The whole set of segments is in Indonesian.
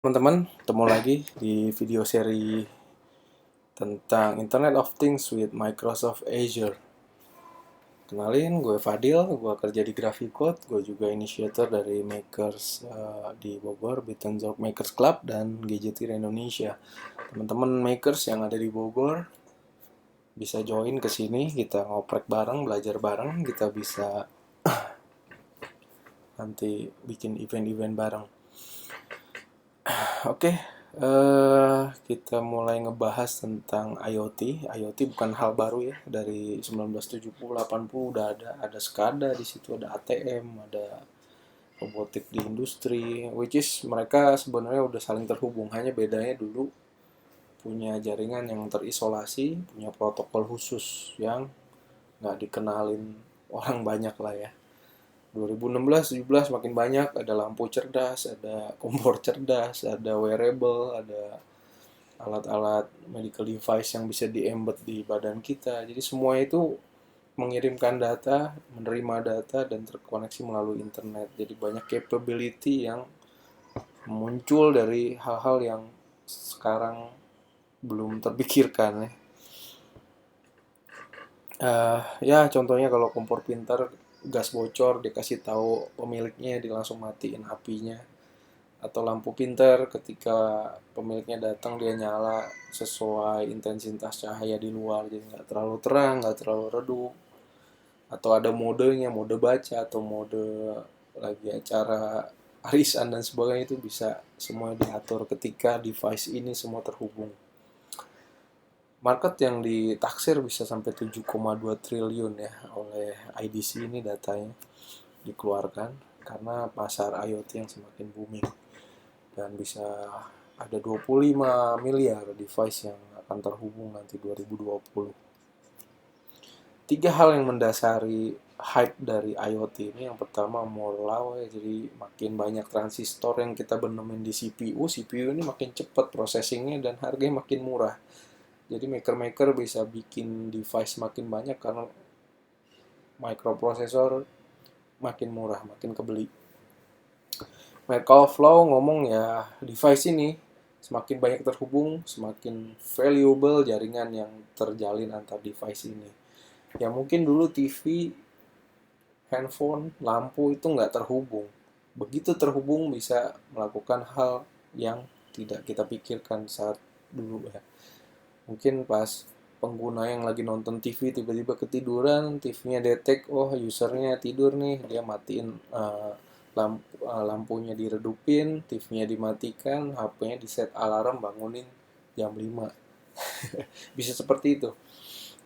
Teman-teman, ketemu lagi di video seri tentang Internet of Things with Microsoft Azure. Kenalin, gue Fadil, gue kerja di Graphicode, gue juga inisiator dari Makers di Bogor, Bittenzorg Makers Club, dan Gadgeteer Indonesia. Teman-teman Makers yang ada di Bogor bisa join ke sini, kita ngoprek bareng, belajar bareng, kita bisa nanti bikin event-event bareng. Oke, kita mulai ngebahas tentang IoT. IoT bukan hal baru ya, dari 1970-80 udah ada SCADA di situ, ada ATM, ada robotik di industri, which is mereka sebenarnya udah saling terhubung. Hanya bedanya dulu punya jaringan yang terisolasi, punya protokol khusus yang nggak dikenalin orang banyak lah ya. 2016-17 makin banyak, ada lampu cerdas, ada kompor cerdas, ada wearable, ada alat-alat medical device yang bisa di-embed di badan kita. Jadi semua itu mengirimkan data, menerima data, dan terkoneksi melalui internet. Jadi banyak capability yang muncul dari hal-hal yang sekarang belum terpikirkan ya. Ya contohnya kalau kompor pintar gas bocor dikasih tahu pemiliknya dia langsung matiin apinya, atau lampu pintar ketika pemiliknya datang dia nyala sesuai intensitas cahaya di luar, jadi nggak terlalu terang nggak terlalu redup, atau ada modenya, mode baca atau mode lagi acara arisan dan sebagainya, itu bisa semua diatur ketika device ini semua terhubung. Market yang ditaksir bisa sampai 7,2 triliun ya oleh IDC, ini datanya dikeluarkan karena pasar IoT yang semakin booming, dan bisa ada 25 miliar device yang akan terhubung nanti 2020. Tiga hal yang mendasari hype dari IoT ini. Yang pertama, Moore's Law ya, jadi makin banyak transistor yang kita benemin di CPU. CPU ini makin cepat processingnya dan harganya makin murah. Jadi maker-maker bisa bikin device makin banyak karena microprocessor makin murah, makin kebeli. Metcalfe Law ngomong ya, device ini semakin banyak terhubung, semakin valuable jaringan yang terjalin antar device ini. Ya mungkin dulu TV, handphone, lampu itu nggak terhubung. Begitu terhubung bisa melakukan hal yang tidak kita pikirkan saat dulu ya. Mungkin pas pengguna yang lagi nonton TV tiba-tiba ketiduran, TV-nya detect, oh usernya tidur nih, dia matiin lampunya diredupin, TV-nya dimatikan, HP-nya di set alarm bangunin jam 5. Bisa seperti itu.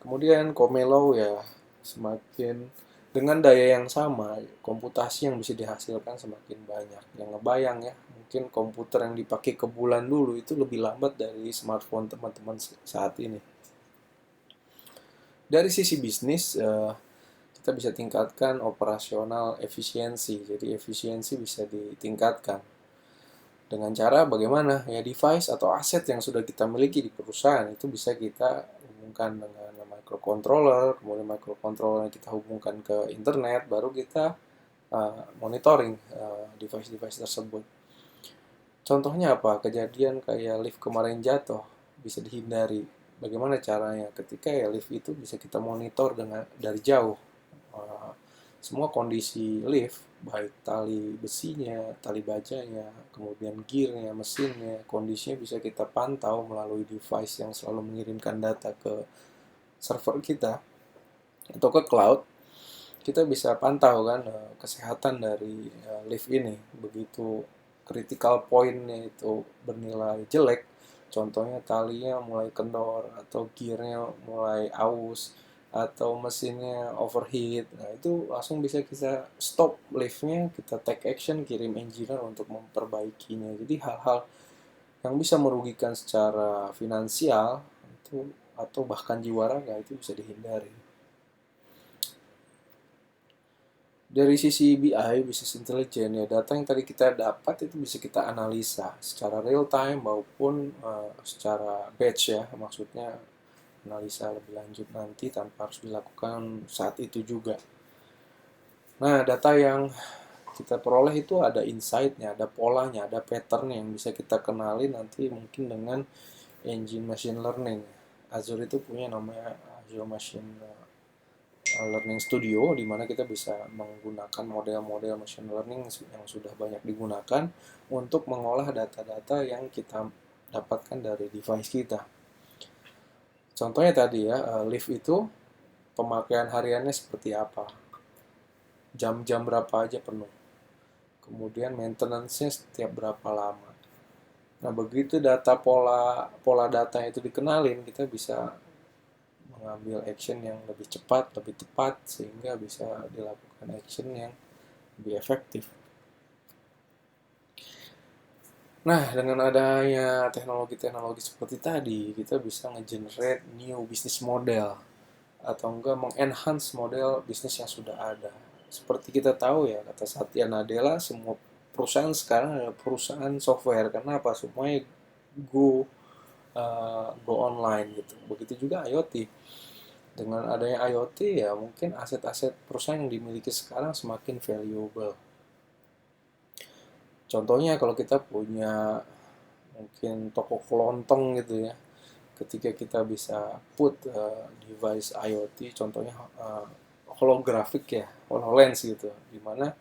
Kemudian Comelo ya, semakin dengan daya yang sama, komputasi yang bisa dihasilkan semakin banyak. Yang ngebayang ya, mungkin komputer yang dipakai ke bulan dulu itu lebih lambat dari smartphone teman-teman saat ini. Dari sisi bisnis, kita bisa tingkatkan operasional efisiensi. Jadi efisiensi bisa ditingkatkan. Dengan cara bagaimana? Ya device atau aset yang sudah kita miliki di perusahaan itu bisa kita hubungkan dengan microcontroller, kemudian microcontroller yang kita hubungkan ke internet, baru kita monitoring device-device tersebut. Contohnya apa? Kejadian kayak lift kemarin jatuh bisa dihindari. Bagaimana caranya? Ketika ya lift itu bisa kita monitor dengan dari jauh. Uh, Semua kondisi lift, baik tali besinya, tali bajanya, kemudian gearnya, mesinnya, kondisinya bisa kita pantau melalui device yang selalu mengirimkan data ke server kita atau ke cloud. Kita bisa pantau kan kesehatan dari lift ini. Begitu critical point-nya itu bernilai jelek, contohnya talinya mulai kendor atau gearnya mulai aus atau mesinnya overheat, nah itu langsung bisa kita stop liftnya, kita take action, kirim engineer untuk memperbaikinya. Jadi hal-hal yang bisa merugikan secara finansial itu atau bahkan jiwa raga itu bisa dihindari. Dari sisi BI, Business Intelligence, ya data yang tadi kita dapat itu bisa kita analisa secara real time maupun secara batch ya, maksudnya analisa lebih lanjut nanti tanpa harus dilakukan saat itu juga. Nah, data yang kita peroleh itu ada insight-nya, ada polanya, ada pattern-nya yang bisa kita kenali nanti mungkin dengan engine machine learning. Azure itu punya namanya Azure Machine Learning Studio, di mana kita bisa menggunakan model-model machine learning yang sudah banyak digunakan untuk mengolah data-data yang kita dapatkan dari device kita. Contohnya tadi ya, lift itu pemakaian hariannya seperti apa, jam-jam berapa aja penuh, kemudian maintenance-nya setiap berapa lama. Nah, begitu data pola data itu dikenalin, kita bisa mengambil action yang lebih cepat, lebih tepat, sehingga bisa dilakukan action yang lebih efektif. Nah, dengan adanya teknologi-teknologi seperti tadi, kita bisa nge-generate new business model atau enggak mengenhance model bisnis yang sudah ada. Seperti kita tahu ya, kata Satya Nadella, semua perusahaan sekarang adalah perusahaan software. Karena apa? Semuanya go online gitu. Begitu juga IoT. Dengan adanya IoT ya mungkin aset-aset perusahaan yang dimiliki sekarang semakin valuable. Contohnya kalau kita punya mungkin toko kelontong gitu ya, ketika kita bisa put device IoT, contohnya holographic ya, HoloLens gitu, dimana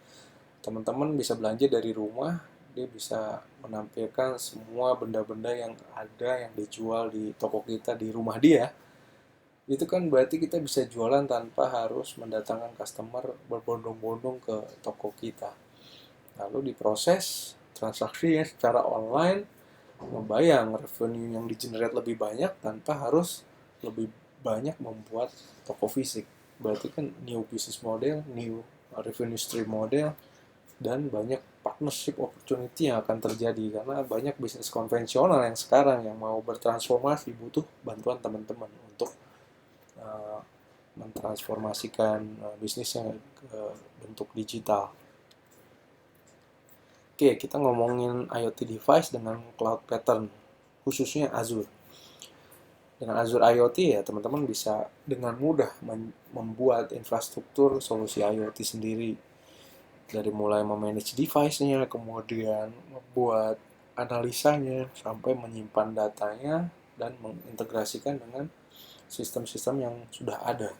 teman-teman bisa belanja dari rumah, dia bisa menampilkan semua benda-benda yang ada yang dijual di toko kita di rumah dia. Itu kan berarti kita bisa jualan tanpa harus mendatangkan customer berbondong-bondong ke toko kita. Lalu diproses transaksinya secara online, membayang revenue yang di-generate lebih banyak tanpa harus lebih banyak membuat toko fisik. Berarti kan new business model, new revenue stream model, dan banyak partnership opportunity yang akan terjadi karena banyak bisnis konvensional yang sekarang yang mau bertransformasi butuh bantuan teman-teman untuk uh, mentransformasikan bisnisnya ke bentuk digital. Oke, kita ngomongin IoT device dengan cloud pattern, khususnya Azure. Dengan Azure IoT ya teman-teman bisa dengan mudah membuat infrastruktur solusi IoT sendiri. Dari mulai memanage device-nya, kemudian membuat analisanya, sampai menyimpan datanya, dan mengintegrasikan dengan sistem-sistem yang sudah ada.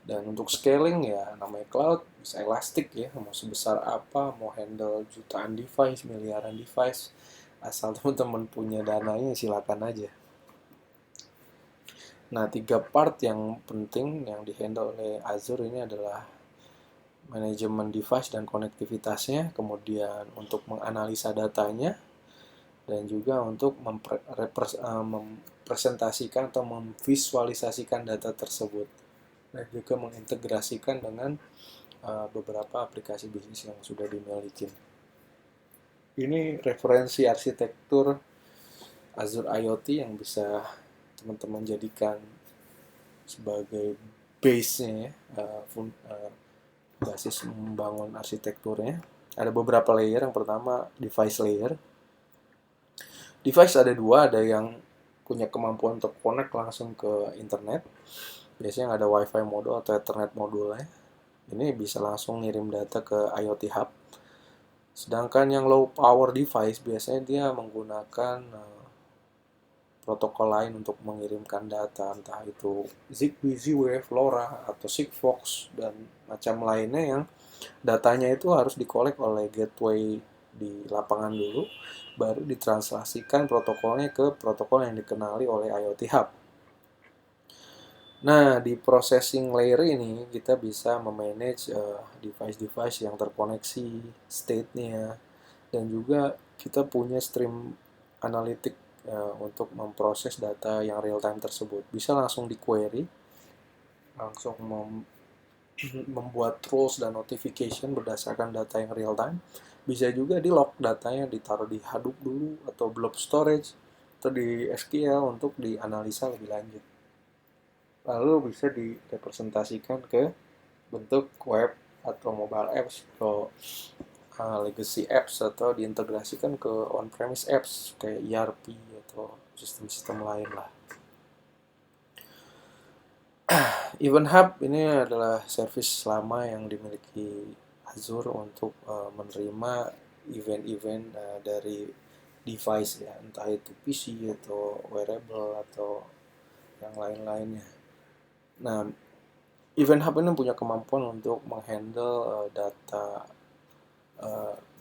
Dan untuk scaling ya namanya cloud bisa elastik ya, mau sebesar apa, mau handle jutaan device, miliaran device, asal teman-teman punya dananya silakan aja. Nah, 3 part yang penting yang dihandle oleh Azure ini adalah manajemen device dan konektivitasnya, kemudian untuk menganalisa datanya, dan juga untuk mempresentasikan atau memvisualisasikan data tersebut, dan juga mengintegrasikan dengan beberapa aplikasi bisnis yang sudah dimiliki. Ini referensi arsitektur Azure IoT yang bisa teman-teman jadikan sebagai base-nya ya, basis membangun arsitekturnya. Ada beberapa layer. Yang pertama device layer. Device ada 2, ada yang punya kemampuan untuk connect langsung ke internet. Biasanya ada WiFi modul atau Ethernet modulnya. Ini bisa langsung ngirim data ke IoT Hub. Sedangkan yang low power device biasanya dia menggunakan protokol lain untuk mengirimkan data, entah itu Zigbee, Z-Wave, LoRa, atau Sigfox, dan macam lainnya yang datanya itu harus dikolek oleh gateway di lapangan dulu, baru ditranslasikan protokolnya ke protokol yang dikenali oleh IoT Hub. Nah, di processing layer ini kita bisa memanage device-device yang terkoneksi, state-nya, dan juga kita punya stream analitik untuk memproses data yang real time tersebut. Bisa langsung di query, langsung membuat rules dan notification berdasarkan data yang real time. Bisa juga di log datanya, ditaruh di Hadoop dulu atau blob storage atau di SQL untuk dianalisa lebih lanjut. Lalu bisa direpresentasikan ke bentuk web atau mobile apps atau legacy apps, atau diintegrasikan ke on-premise apps kayak ERP atau sistem-sistem lain lah. Event Hub ini adalah service lama yang dimiliki Azure untuk menerima event-event dari device ya, entah itu PC atau wearable atau yang lain-lainnya. Nah, Event Hub ini punya kemampuan untuk menghandle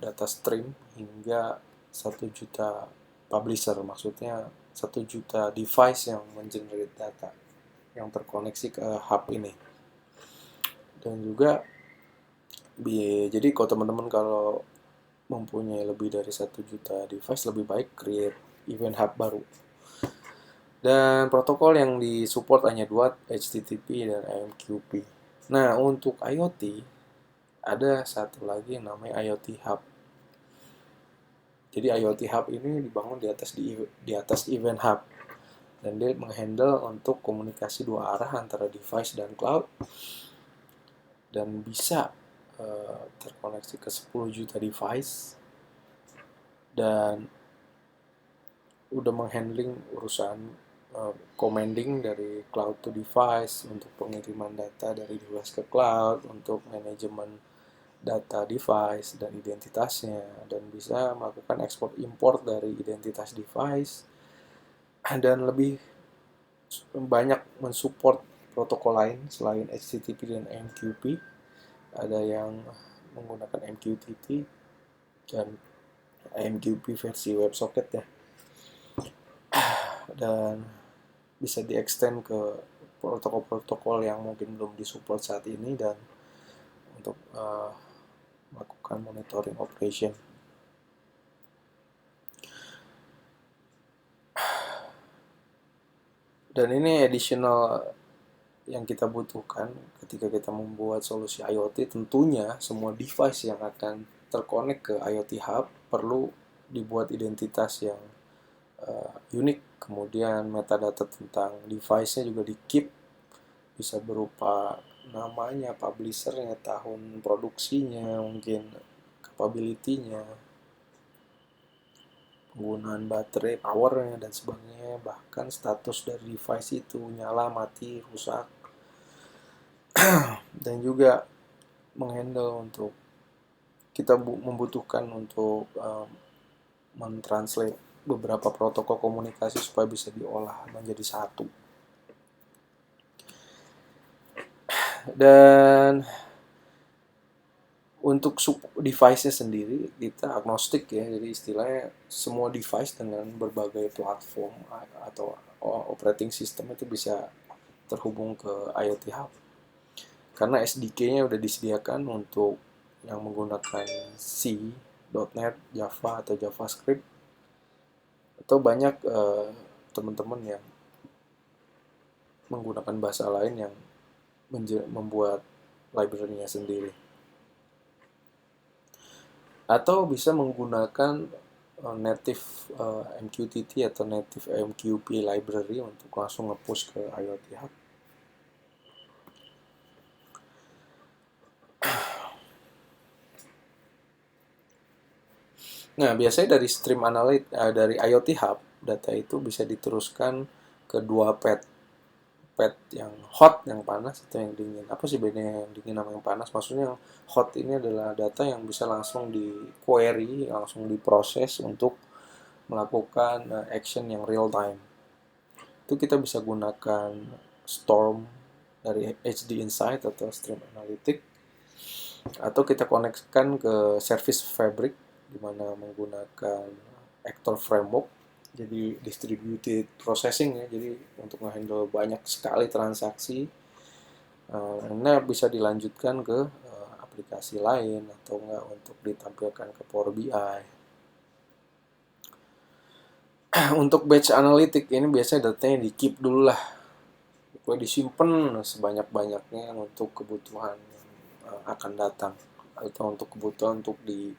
data stream hingga 1 juta publisher, maksudnya 1 juta device yang mengenerate data yang terkoneksi ke hub ini. Dan juga jadi kalau teman-teman kalau mempunyai lebih dari 1 juta device, lebih baik create event hub baru. Dan protokol yang disupport hanya 2, HTTP dan AMQP. Nah, untuk IoT ada satu lagi yang namanya IoT Hub. Jadi IoT Hub ini dibangun di atas Event Hub, dan dia menghandle untuk komunikasi 2 arah antara device dan cloud, dan bisa terkoneksi ke 10 juta device, dan udah menghandling urusan commanding dari cloud to device, untuk pengiriman data dari device ke cloud, untuk manajemen data device dan identitasnya, dan bisa melakukan ekspor import dari identitas device, dan lebih banyak mensupport protokol lain selain HTTP dan MQP. Ada yang menggunakan MQTT dan MQP versi WebSocket ya, dan bisa di-extend ke protokol-protokol yang mungkin belum disupport saat ini, dan untuk melakukan monitoring operation. Dan ini additional yang kita butuhkan ketika kita membuat solusi IoT. Tentunya semua device yang akan terkonek ke IoT Hub perlu dibuat identitas yang unik. Kemudian metadata tentang device-nya juga di-keep, bisa berupa namanya, publisher-nya, tahun produksinya, mungkin capability-nya, penggunaan baterai, powernya, dan sebagainya, bahkan status dari device itu, nyala, mati, rusak, dan juga menghandle untuk kita membutuhkan untuk mentranslate beberapa protokol komunikasi supaya bisa diolah menjadi satu. Dan untuk device-nya sendiri kita agnostik ya, jadi istilahnya semua device dengan berbagai platform atau operating system itu bisa terhubung ke IoT Hub, karena SDK-nya udah disediakan untuk yang menggunakan C, .NET, Java atau JavaScript, atau banyak teman-teman yang menggunakan bahasa lain yang membuat library-nya sendiri, atau bisa menggunakan native MQTT atau native MQP library untuk langsung nge-push ke IoT Hub. Nah, biasanya dari stream dari IoT Hub, data itu bisa diteruskan ke 2 pad yang hot, yang panas, atau yang dingin. Apa sih bedanya yang dingin sama yang panas? Maksudnya yang hot ini adalah data yang bisa langsung di query, langsung diproses untuk melakukan action yang real time. Itu kita bisa gunakan Storm dari HD Insight atau Stream Analytics, atau kita konekkan ke Service Fabric di mana menggunakan Actor Framework, jadi distributed processing ya, jadi untuk menghandle banyak sekali transaksi. Ini bisa dilanjutkan ke aplikasi lain atau enggak untuk ditampilkan ke Power BI. Untuk batch analytic ini biasanya datanya di keep dulu lah, disimpan sebanyak-banyaknya untuk kebutuhan akan datang, atau untuk kebutuhan untuk di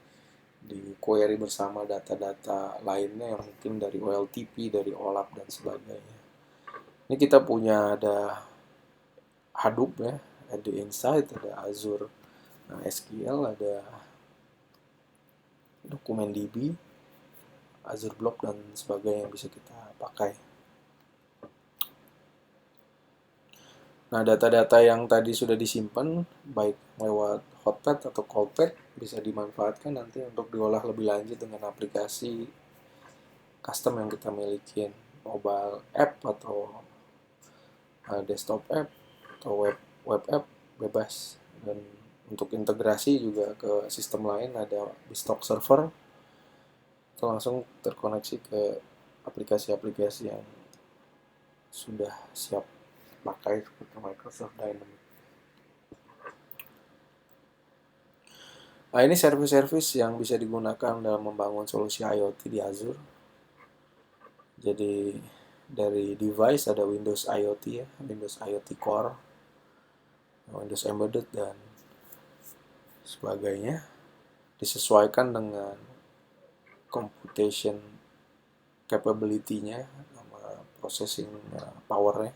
query bersama data-data lainnya yang mungkin dari OLTP, dari OLAP, dan sebagainya. Ini kita punya ada Hadoop ya, ada Insight, ada Azure SQL, ada dokumen DB, Azure Blob, dan sebagainya yang bisa kita pakai. Nah, data-data yang tadi sudah disimpan, baik lewat hotpad atau coldpad, bisa dimanfaatkan nanti untuk diolah lebih lanjut dengan aplikasi custom yang kita miliki, mobile app atau desktop app atau web app, bebas. Dan untuk integrasi juga ke sistem lain ada Beanstalk server, itu langsung terkoneksi ke aplikasi-aplikasi yang sudah siap pakai seperti Microsoft Dynamics. Nah, ini service-service yang bisa digunakan dalam membangun solusi IoT di Azure. Jadi dari device ada Windows IoT ya, Windows IoT Core, Windows Embedded dan sebagainya. Disesuaikan dengan computation capability-nya sama processing power-nya.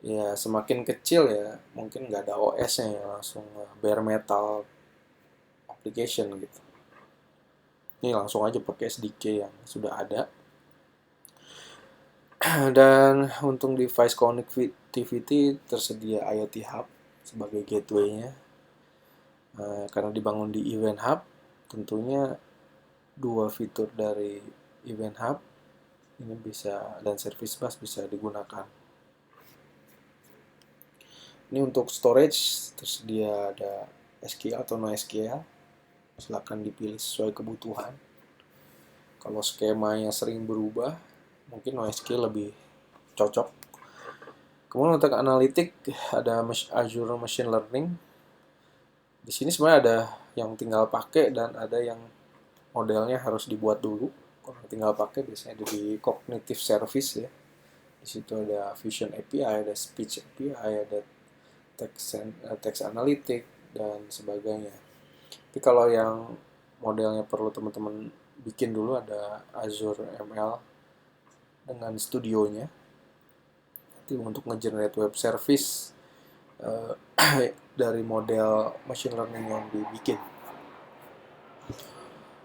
Ya semakin kecil ya mungkin nggak ada OS-nya ya, langsung bare metal application gitu. Ini langsung aja pakai SDK yang sudah ada. Dan untuk device connectivity tersedia IoT Hub sebagai gateway-nya. Karena dibangun di Event Hub, tentunya dua fitur dari Event Hub ini bisa, dan Service Bus bisa digunakan. Ini untuk storage tersedia ada SQL atau NoSQL. Silakan dipilih sesuai kebutuhan. Kalau skemanya sering berubah, mungkin NoSQL lebih cocok. Kemudian untuk analitik ada Azure Machine Learning. Di sini sebenarnya ada yang tinggal pakai dan ada yang modelnya harus dibuat dulu. Kalau tinggal pakai biasanya ada di Cognitive Service ya. Di situ ada Vision API, ada Speech API, ada text analytic dan sebagainya. Tapi kalau yang modelnya perlu teman-teman bikin dulu ada Azure ML dengan studionya. Nanti untuk nge-generate web service dari model machine learning yang dibikin.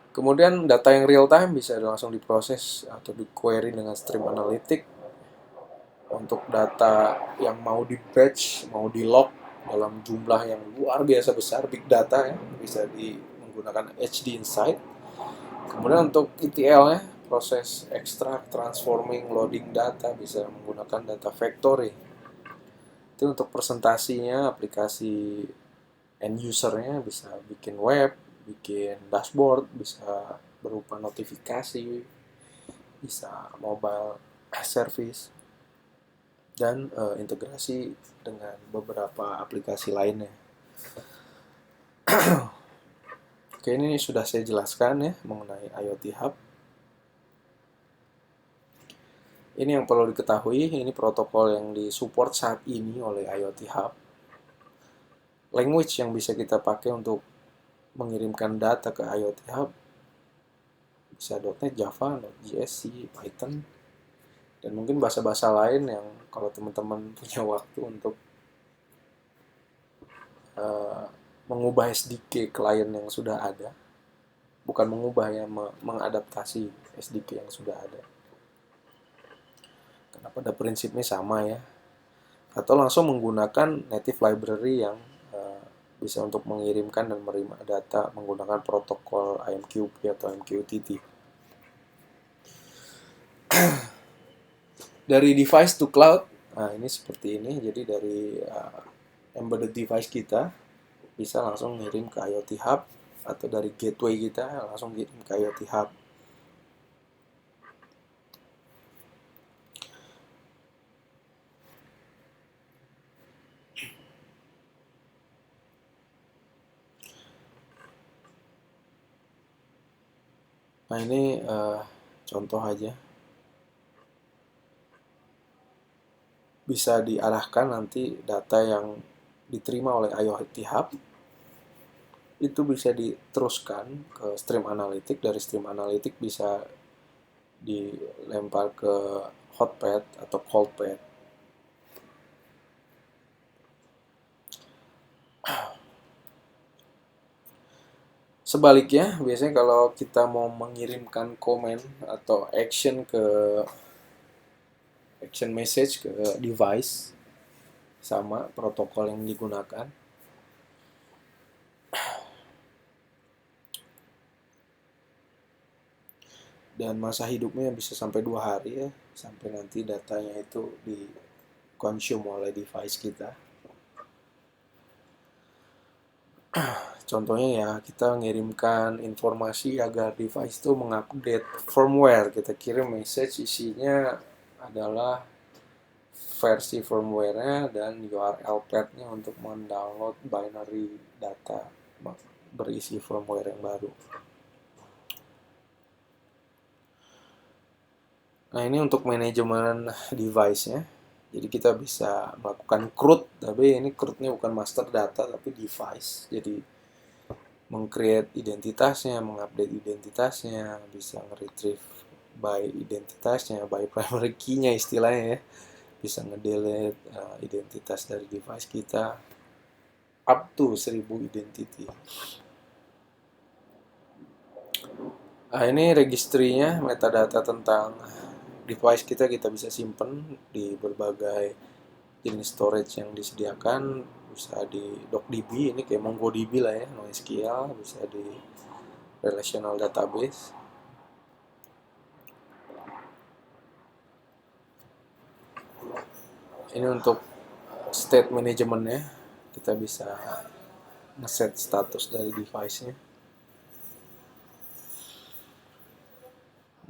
Kemudian data yang real time bisa langsung diproses atau di query dengan stream analytic. Untuk data yang mau di batch, mau di log dalam jumlah yang luar biasa besar, big data ya, bisa menggunakan HD Insight. Kemudian untuk ETL ya, proses extract, transforming, loading data bisa menggunakan data factory. Itu untuk presentasinya, aplikasi end usernya bisa bikin web, bikin dashboard, bisa berupa notifikasi, bisa mobile service, dan integrasi dengan beberapa aplikasi lainnya. Oke, ini sudah saya jelaskan ya mengenai IoT Hub. Ini yang perlu diketahui, ini protokol yang disupport saat ini oleh IoT Hub. Language yang bisa kita pakai untuk mengirimkan data ke IoT Hub bisa .NET, Java, Node.js, C, Python, dan mungkin bahasa-bahasa lain yang kalau teman-teman punya waktu untuk mengubah SDK klien yang sudah ada, bukan mengubah ya, mengadaptasi SDK yang sudah ada. Karena pada prinsipnya sama ya. Atau langsung menggunakan native library yang bisa untuk mengirimkan dan menerima data menggunakan protokol AMQP atau MQTT. Dari device to cloud, nah ini seperti ini. Jadi dari embedded device kita bisa langsung ngirim ke IoT Hub, atau dari gateway kita langsung ngirim ke IoT Hub. Nah ini contoh aja. Bisa diarahkan nanti data yang diterima oleh IoT Hub itu bisa diteruskan ke stream analytic. Dari stream analytic bisa dilempar ke hotpad atau coldpad. Sebaliknya, biasanya kalau kita mau mengirimkan komen atau action message ke device, sama protokol yang digunakan. Dan masa hidupnya bisa sampai 2 hari ya, sampai nanti datanya itu di consume oleh device kita. Contohnya ya, kita ngirimkan informasi agar device itu mengupdate firmware. Kita kirim message, isinya adalah versi firmware-nya dan URL path-nya untuk mendownload binary data berisi firmware yang baru. Nah, ini untuk manajemen device-nya. Jadi kita bisa melakukan CRUD, tapi ini CRUD-nya bukan master data, tapi device. Jadi meng-create identitasnya, mengupdate identitasnya, bisa nge-retrieve by identitasnya, by primary key-nya istilahnya ya. Bisa nge-delete identitas dari device kita up to 1000 identity. Nah, ini registrinya, metadata tentang device kita bisa simpen di berbagai jenis storage yang disediakan. Bisa di DocDB, ini kayak MongoDB lah ya, NoSQL, bisa di relational database. Ini untuk state managementnya, kita bisa nge-set status dari device-nya.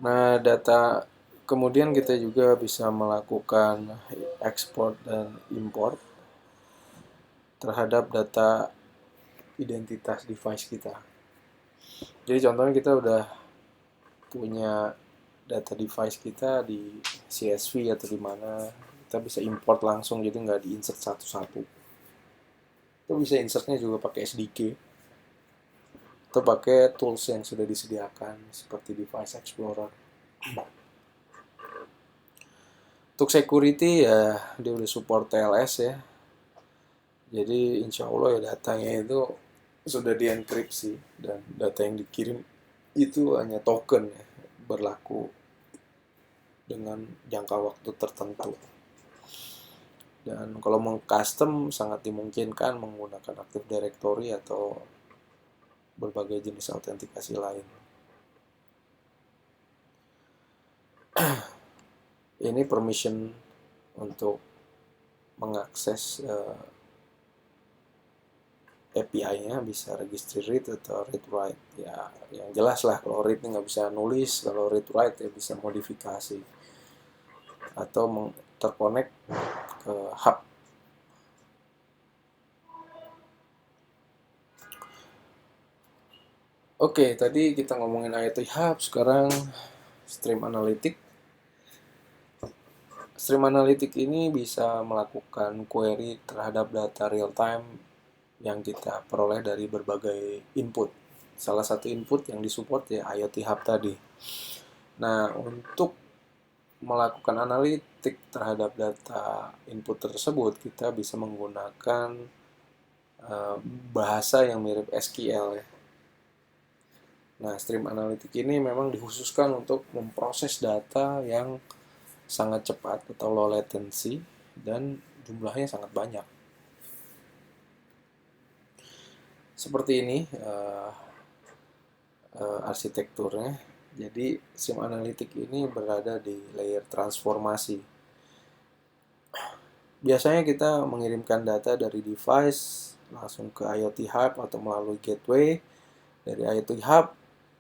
Nah, data kemudian kita juga bisa melakukan ekspor dan import terhadap data identitas device kita. Jadi contohnya kita udah punya data device kita di CSV atau di mana, kita bisa import langsung, jadi nggak di-insert satu-satu. Kita bisa insertnya juga pakai SDK atau pakai tools yang sudah disediakan seperti Device Explorer. Untuk security ya dia udah support TLS ya. Jadi insya Allah ya datanya itu sudah dienkripsi dan data yang dikirim itu hanya token ya, berlaku dengan jangka waktu tertentu. Dan kalau meng-custom sangat dimungkinkan menggunakan Active Directory atau berbagai jenis autentikasi lain. Ini permission untuk mengakses API-nya, bisa registry read atau read write. Ya, yang jelas lah kalau read nggak bisa nulis, kalau read write ya bisa modifikasi atau terkonek ke hub. Oke, tadi kita ngomongin IoT Hub, sekarang Stream Analytic. Stream Analytic ini bisa melakukan query terhadap data real time yang kita peroleh dari berbagai input. Salah satu input yang disupport ya IoT Hub tadi. Nah, untuk melakukan analitik terhadap data input tersebut, kita bisa menggunakan bahasa yang mirip SQL ya. Nah, Stream Analytic ini memang dikhususkan untuk memproses data yang sangat cepat atau low latency dan jumlahnya sangat banyak. Seperti ini arsitekturnya. Jadi SIM Analytic ini berada di layer transformasi. Biasanya kita mengirimkan data dari device langsung ke IoT Hub atau melalui gateway dari IoT Hub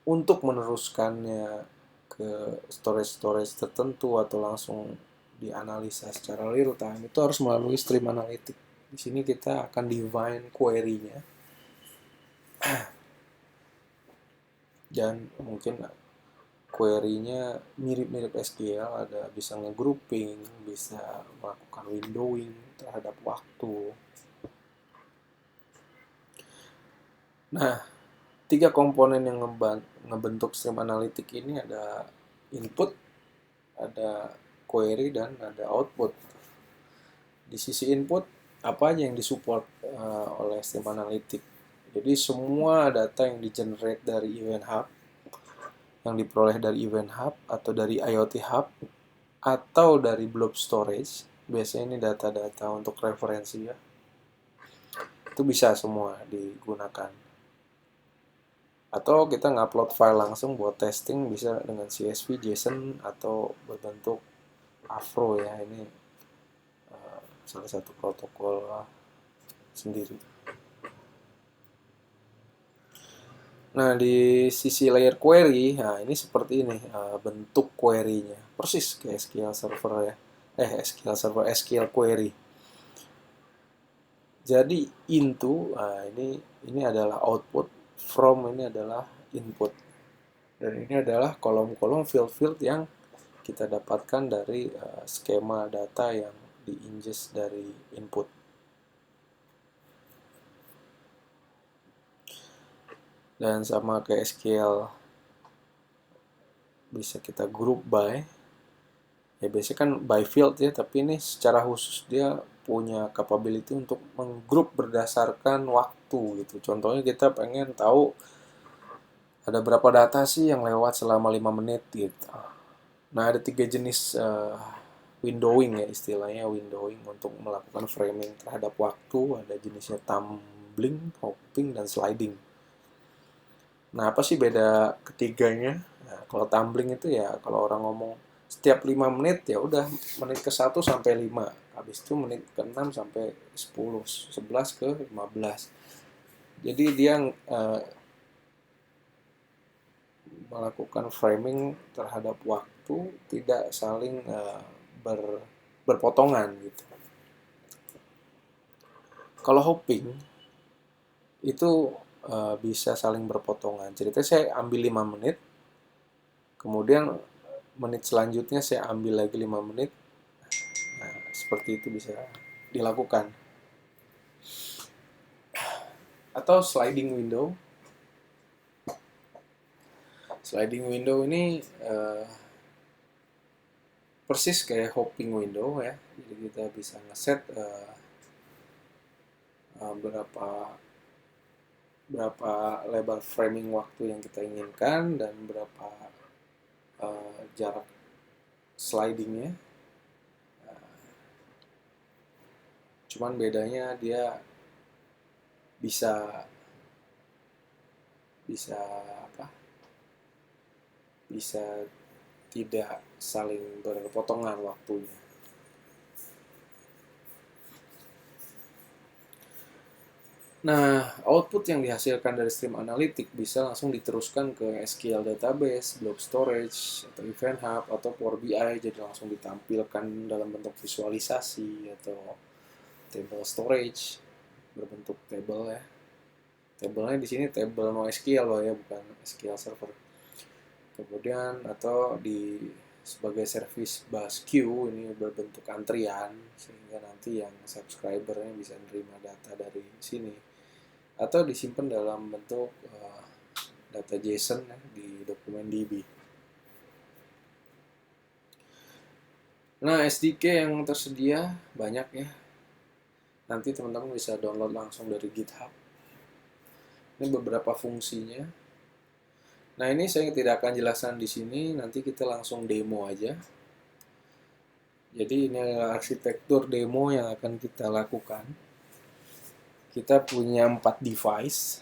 untuk meneruskannya ke storage tertentu atau langsung dianalisa secara real time, itu harus melalui Stream Analytic. Di sini kita akan define query-nya dan mungkin query-nya mirip-mirip SQL, ada bisa nge-grouping, bisa melakukan windowing terhadap waktu. Nah, 3 komponen yang ngebentuk Stream Analytic ini ada input, ada query, dan ada output. Di sisi input, apa aja yang disupport oleh Stream Analytic? Jadi semua data yang di-generate dari Event Hub, yang diperoleh dari Event Hub atau dari IoT Hub atau dari Blob Storage, Biasanya ini data-data untuk referensi ya. Itu bisa semua digunakan. Atau kita ngupload file langsung buat testing, bisa dengan CSV, JSON, atau berbentuk Avro ya. Ini salah satu protokol sendiri. Nah, di sisi layer query, nah ini seperti ini bentuk query-nya. Persis kayak SQL Server ya. SQL Server, SQL Query. Jadi into, nah ini adalah output, from ini adalah input. Dan ini adalah kolom-kolom field-field yang kita dapatkan dari skema data yang di-ingest dari input. Dan sama kayak SQL, bisa kita group by. Ya biasanya kan by field ya, tapi ini secara khusus dia punya capability untuk menggroup berdasarkan waktu gitu. Contohnya kita pengen tahu ada berapa data sih yang lewat selama 5 menit gitu. Nah, ada 3 jenis windowing ya, istilahnya windowing untuk melakukan framing terhadap waktu. Ada jenisnya tumbling, hopping, dan sliding. Nah, apa sih beda ketiganya? Nah, kalau tumbling itu ya kalau orang ngomong setiap 5 menit ya udah menit ke 1 sampai 5. Habis itu menit ke 6 sampai 10, 11 ke 15. Jadi dia melakukan framing terhadap waktu, tidak saling berpotongan gitu. Kalau hopping itu bisa saling berpotongan. Ceritanya saya ambil 5 menit, kemudian menit selanjutnya saya ambil lagi 5 menit. Nah, seperti itu bisa dilakukan. Atau sliding window. Sliding window ini persis kayak hopping window ya. Jadi kita bisa ngeset berapa lebar framing waktu yang kita inginkan dan berapa jarak slidingnya. Cuman bedanya dia bisa apa? Bisa tidak saling berpotongan waktunya. Nah, output yang dihasilkan dari stream analitik bisa langsung diteruskan ke SQL database, blob storage, atau event hub, atau Power BI, jadi langsung ditampilkan dalam bentuk visualisasi atau table storage berbentuk table ya. Tabelnya di sini table NoSQL loh ya, bukan SQL Server. Kemudian atau di sebagai service bus queue ini berbentuk antrian sehingga nanti yang subscribernya bisa menerima data dari sini atau disimpan dalam bentuk data JSON ya, di dokumen DB. Nah, SDK yang tersedia banyak ya. Nanti teman-teman bisa download langsung dari GitHub. Ini beberapa fungsinya. Nah, ini saya tidak akan jelaskan di sini, nanti kita langsung demo aja. Jadi ini adalah arsitektur demo yang akan kita lakukan. Kita punya 4 device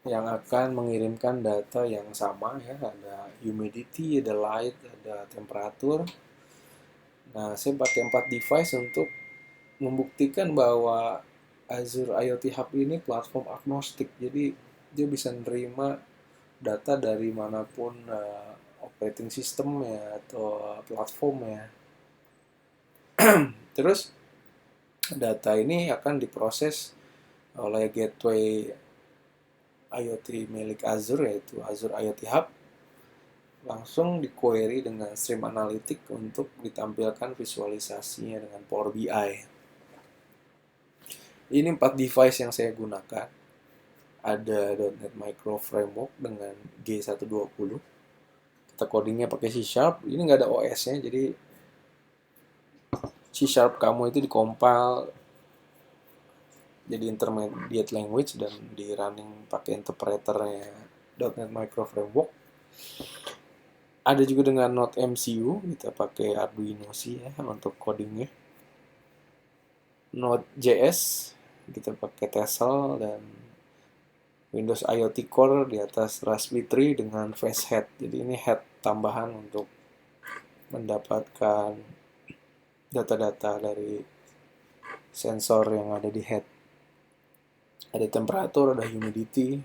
yang akan mengirimkan data yang sama ya, ada humidity, ada light, ada temperatur. Nah, saya pakai 4 device untuk membuktikan bahwa Azure IoT Hub ini platform agnostik. Jadi dia bisa menerima data dari manapun operating system ya atau platform ya. Terus data ini akan diproses oleh gateway IoT milik Azure, yaitu Azure IoT Hub, langsung di query dengan stream analitik untuk ditampilkan visualisasinya dengan Power BI. Ini 4 device yang saya gunakan. Ada .NET Micro Framework dengan G120. Kita codingnya pakai C#. Ini nggak ada OS-nya, jadi C# kamu itu dikompil jadi intermediate language dan di running pakai interpreternya .NET Micro Framework. Ada juga dengan Node MCU, kita pakai Arduino sih ya untuk codingnya. Node.js, kita pakai Tessel, dan Windows IoT Core di atas Raspberry Pi dengan face head. Jadi ini head tambahan untuk mendapatkan data-data dari sensor yang ada di head. Ada temperatur, ada humidity.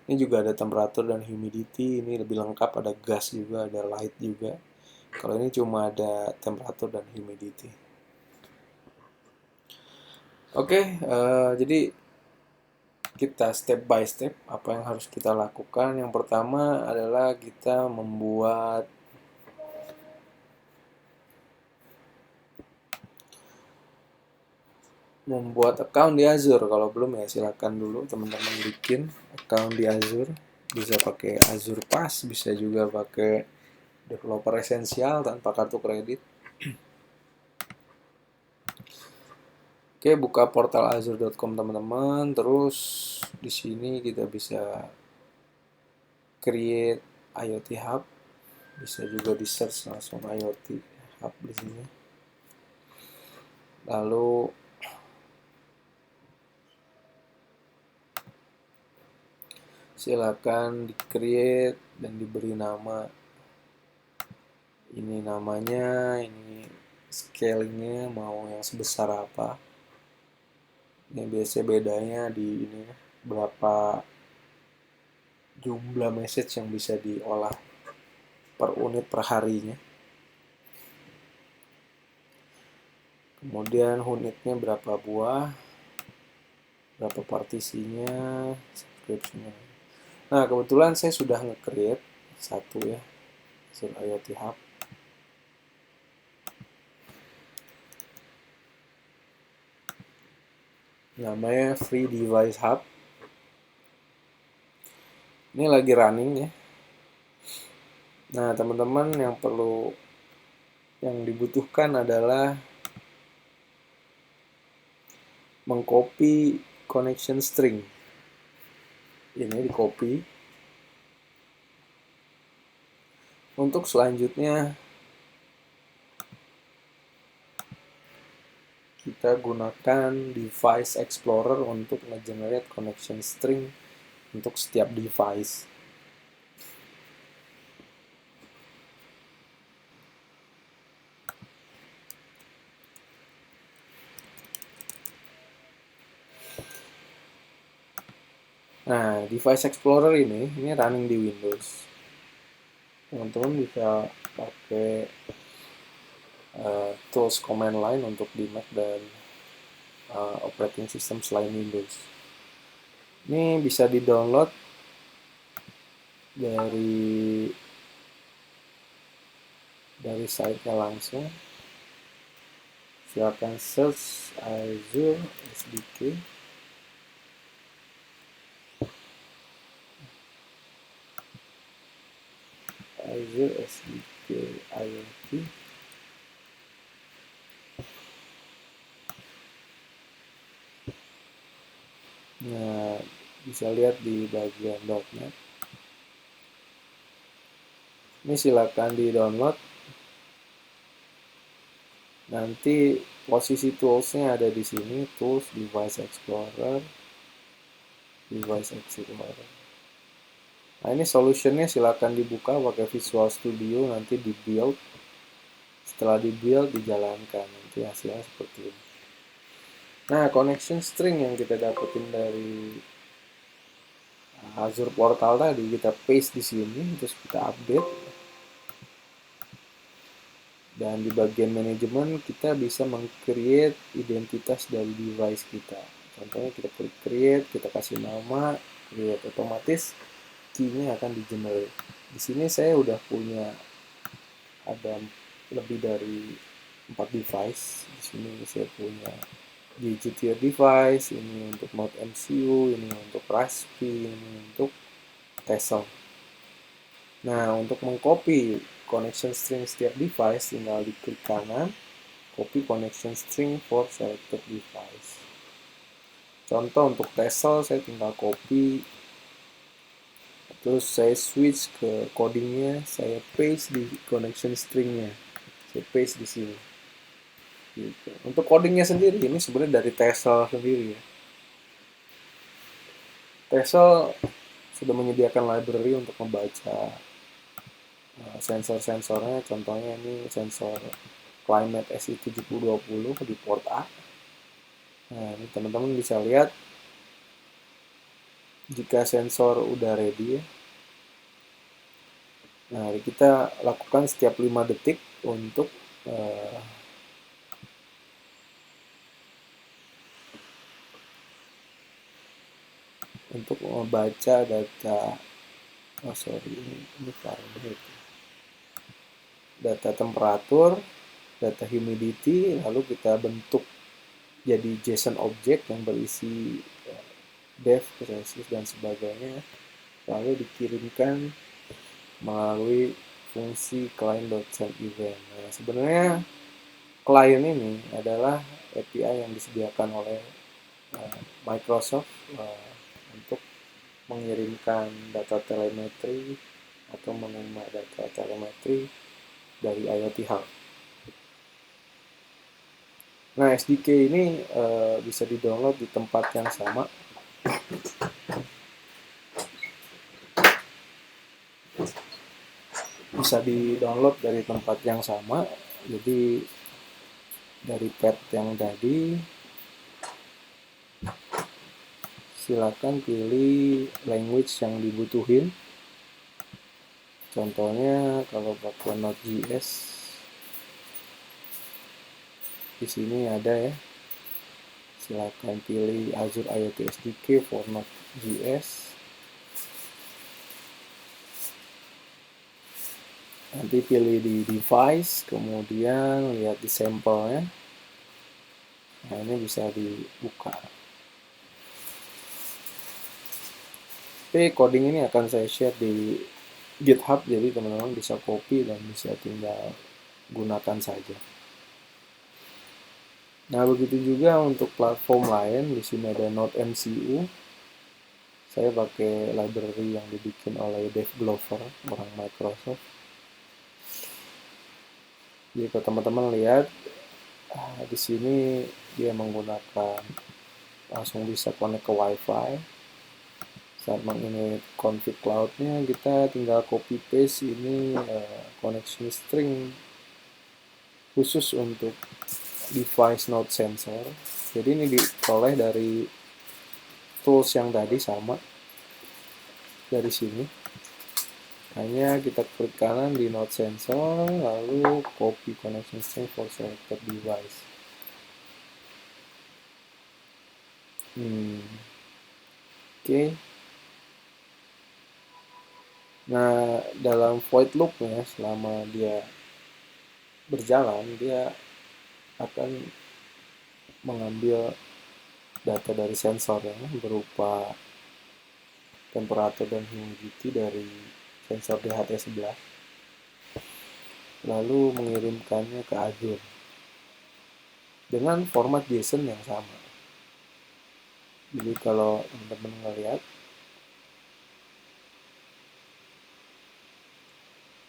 Ini juga ada temperatur dan humidity. Ini lebih lengkap, ada gas juga, ada light juga. Kalau ini cuma ada temperatur dan humidity. Oke, jadi kita step by step apa yang harus kita lakukan. Yang pertama adalah kita membuat account di Azure. Kalau belum ya silakan dulu teman-teman bikin account di Azure. Bisa pakai Azure Pass, bisa juga pakai developer esensial tanpa kartu kredit. Oke, buka portal azure.com teman-teman. Terus di sini kita bisa create IoT Hub. Bisa juga di search langsung IoT Hub di sini. Lalu silakan di create dan diberi nama. Ini namanya, ini scalingnya mau yang sebesar apa. Ini biasanya bedanya di ini berapa jumlah message yang bisa diolah per unit per harinya. Kemudian unitnya berapa buah, berapa partisinya, subscription-nya. Nah, kebetulan saya sudah nge-create satu ya, Azure IoT Hub. Namanya Free Device Hub. Ini lagi running ya. Nah, teman-teman yang dibutuhkan adalah mengcopy connection string. Ini di copy. Untuk selanjutnya kita gunakan device explorer untuk nge-generate connection string untuk setiap device. Nah, device explorer ini running di Windows. Teman-teman bisa pakai tools command line untuk di Mac dan operating system selain Windows. Ini bisa di-download dari site-nya langsung. Silakan search Azure SDK. Azure SDK IoT. Nah, bisa lihat di bagian .NET. Ini silakan di-download. Nanti posisi toolsnya ada di sini, tools, device explorer, device explorer. Nah, ini solutionnya silakan dibuka pakai Visual Studio, nanti di build. Setelah di build, dijalankan. Nanti hasilnya seperti ini. Nah, connection string yang kita dapetin dari Azure Portal tadi, kita paste di sini, terus kita update. Dan di bagian manajemen kita bisa meng-create identitas dari device kita. Contohnya kita klik create, kita kasih nama, create, otomatis key-nya akan di-generate. Di sini saya udah punya ada lebih dari 4 device. Di sini saya punya Gadgeteer device, ini untuk Node MCU, ini untuk Raspberry, ini untuk Tessel. Nah, untuk mengcopy connection string setiap device, tinggal diklik kanan, copy connection string for selected device. Contoh untuk Tessel, saya tinggal copy, terus saya switch ke codingnya, saya paste di connection stringnya, saya paste di sini. gitu. Untuk codingnya sendiri ini sebenarnya dari Tessel sendiri ya. Tessel sudah menyediakan library untuk membaca sensor-sensornya. Contohnya ini sensor climate SI7020 di port A. Nah, ini teman-teman bisa lihat jika sensor udah ready ya. Nah, kita lakukan setiap 5 detik untuk uh, membaca data. Oh sorry, ini Fahrenheit. Data temperatur, data humidity, lalu kita bentuk jadi JSON object yang berisi def, precious, dan sebagainya, lalu dikirimkan melalui fungsi client.sendEvent. Nah, sebenarnya klien ini adalah API yang disediakan oleh Microsoft untuk mengirimkan data telemetri atau menerima data telemetri dari IoT Hub. Nah, SDK ini bisa di-download di tempat yang sama. Bisa di-download dari tempat yang sama. Jadi dari pad yang tadi, silakan pilih language yang dibutuhin. Contohnya kalau pakai Node.js, di sini ada ya. Silakan pilih Azure IoT SDK for Node.js. Nanti pilih di device, kemudian lihat di sampelnya. Nah, ini bisa dibuka. Tapi coding ini akan saya share di GitHub, jadi teman-teman bisa copy dan bisa tinggal gunakan saja. Nah, begitu juga untuk platform lain. Di sini ada NodeMCU. Saya pakai library yang dibikin oleh Dave Glover, orang Microsoft. Jadi kalau teman-teman lihat, di sini dia menggunakan langsung bisa connect ke WiFi. Saat menginit config cloud-nya, kita tinggal copy paste ini connection string khusus untuk device node sensor. Jadi ini diperoleh dari tools yang tadi sama dari sini. Hanya kita klik kanan di node sensor, lalu copy connection string for selected device. Oke. Nah, dalam void loop-nya, selama dia berjalan, dia akan mengambil data dari sensor ya, berupa temperatur dan humidity dari sensor DHT11, lalu mengirimkannya ke Azure dengan format JSON yang sama. Jadi kalau teman-teman melihat,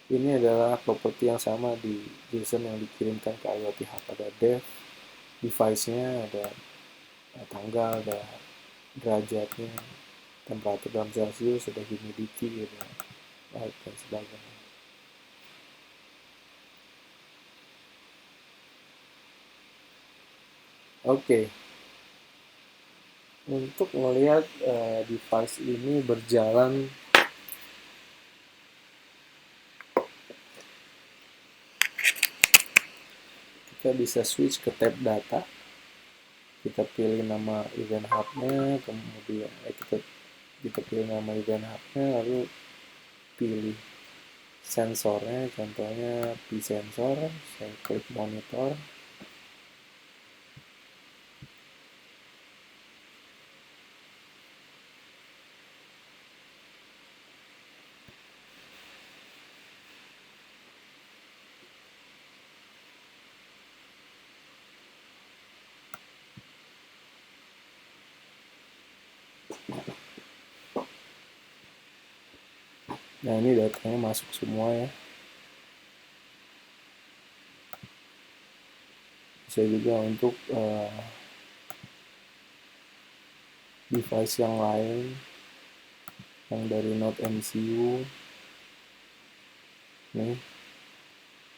ini adalah properti yang sama di JSON yang dikirimkan ke IoT Hub. Ada dev, device-nya, ada tanggal, ada derajatnya, temperatur dalam Celsius, ada humidity, ada light, dan sebagainya. Oke. Untuk melihat device ini berjalan kita bisa switch ke tab data. Kita pilih nama event hub-nya, kemudian kita pilih nama event hub-nya, lalu pilih sensornya, contohnya P sensor, saya klik monitor. Nah, ini datanya masuk semua ya. bisa juga untuk device yang lain yang dari Node MCU. Nih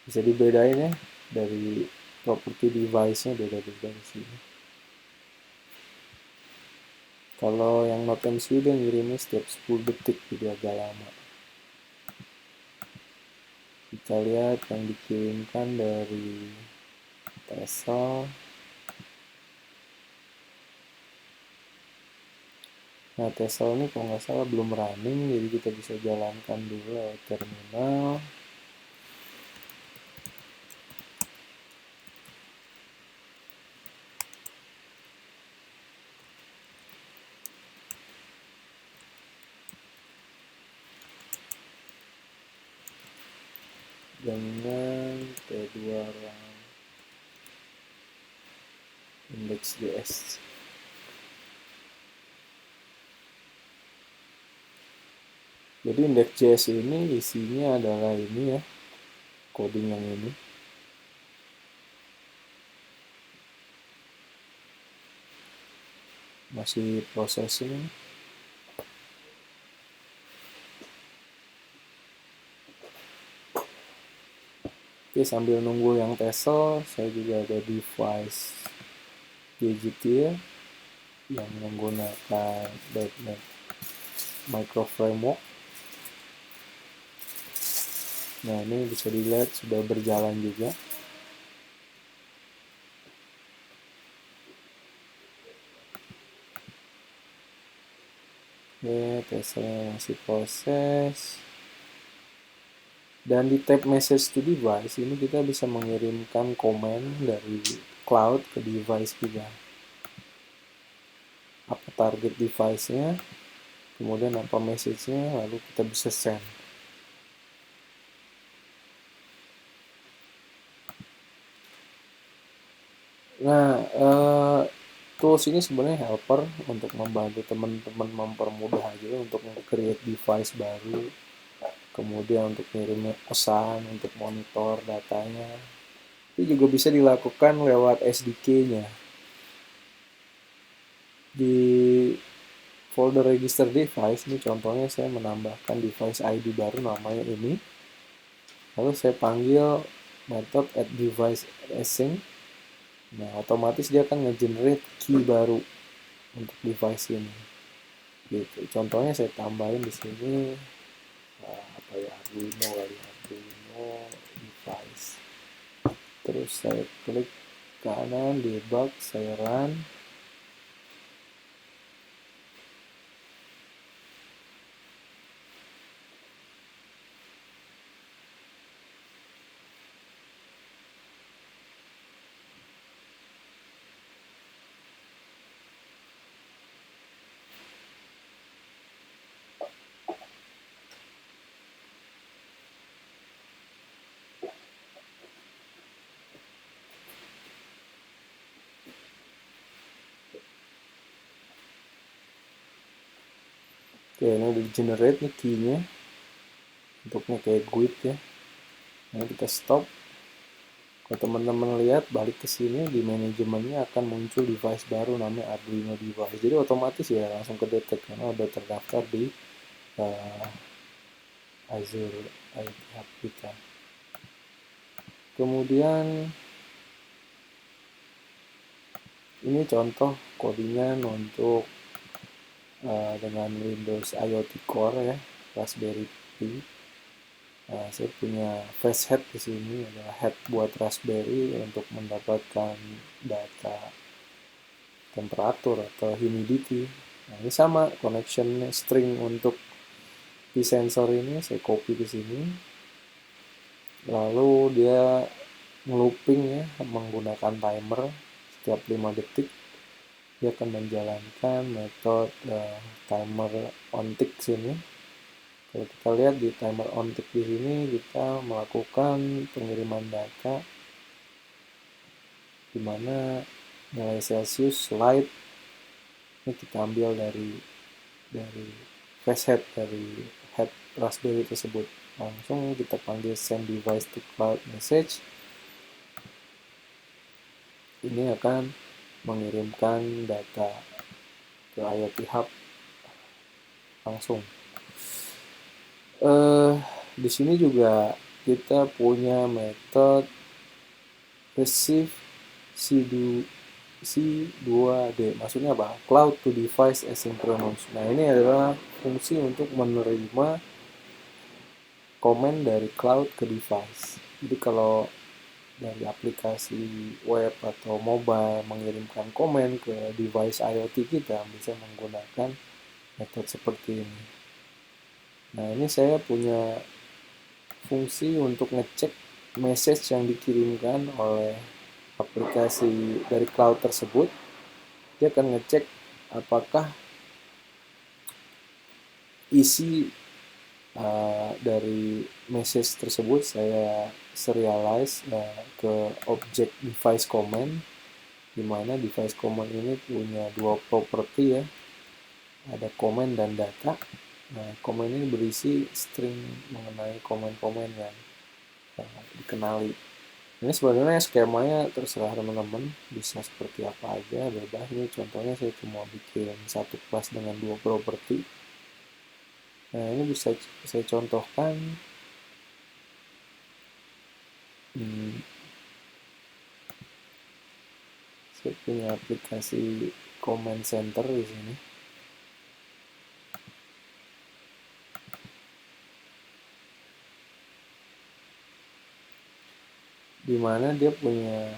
bisa dibedain ya, dari properti device-nya beda-beda di sini. Kalau yang Node MCU dia ngirimnya setiap 10 detik, jadi agak lama. Kita lihat yang dikirimkan dari Tesla. Nah, Tesla ini kalau nggak salah belum running, jadi kita bisa jalankan dulu lewat terminal. Dengan T2 run index.js. Jadi index.js ini isinya adalah ini ya, coding yang ini. Masih processing. Oke, sambil nunggu yang Tesla, saya juga ada device gadget ya, yang menggunakan .NET Micro Framework. Nah, ini bisa dilihat sudah berjalan juga. Ya, Tesla masih proses. Dan di tab message to device ini kita bisa mengirimkan komen dari cloud ke device kita. Apa target device-nya, kemudian apa message-nya, lalu kita bisa send. Nah, tools ini sebenarnya helper untuk membantu teman-teman mempermudah aja untuk create device baru, kemudian untuk ngirim pesan, untuk monitor datanya. Itu juga bisa dilakukan lewat SDK-nya. Di folder register device, ini contohnya saya menambahkan device ID baru namanya ini. Lalu saya panggil method add device async. Nah, otomatis dia akan nge-generate key baru untuk device ini. Gitu. Contohnya saya tambahin di sini apa ya, Arduino kali, Arduino device. Terus saya klik kanan, debug, saya run. Oke, ini udah generate nih key-nya. Bentuknya kayak GUID ya. Nah, kita stop. Kalau teman-teman lihat balik ke sini di manajemennya akan muncul device baru namanya Arduino device. Jadi otomatis ya langsung kedetek karena udah terdaftar di Azure IT Hub kita. Kemudian ini contoh codingan untuk dengan Windows IoT Core ya, Raspberry Pi. Nah, saya punya face head di sini, adalah head buat Raspberry untuk mendapatkan data temperatur atau humidity. Nah, ini sama connection string untuk di sensor ini saya copy ke sini. Lalu dia ngelooping ya menggunakan timer setiap 5 detik. Dia akan menjalankan metode timer on tick sini. Kalau kita lihat di timer on tick di sini, kita melakukan pengiriman data di mana nilai Celsius light ini kita ambil dari face head, dari head Raspberry tersebut. Langsung kita panggil send device to cloud message. ini akan mengirimkan data ke IoT Hub langsung. Di sini juga kita punya metode receive C2D. Maksudnya apa? Cloud to device asynchronous. Nah, ini adalah fungsi untuk menerima komen dari cloud ke device. Jadi kalau dari aplikasi web atau mobile mengirimkan komen ke device IoT kita bisa menggunakan metode seperti ini. Nah, ini saya punya fungsi untuk ngecek message yang dikirimkan oleh aplikasi dari cloud tersebut. Dia akan ngecek apakah isi dari message tersebut saya serialize ke objek device command, di mana device command ini punya dua properti ya, ada comment dan data. Nah, comment ini berisi string mengenai komen-komen yang dikenali. Ini sebenarnya skemanya terserah teman-teman, bisa seperti apa aja, bebas. Ini contohnya saya cuma bikin satu kelas dengan dua properti. Nah, ini bisa saya contohkan. Saya punya aplikasi command center di sini. Di mana dia punya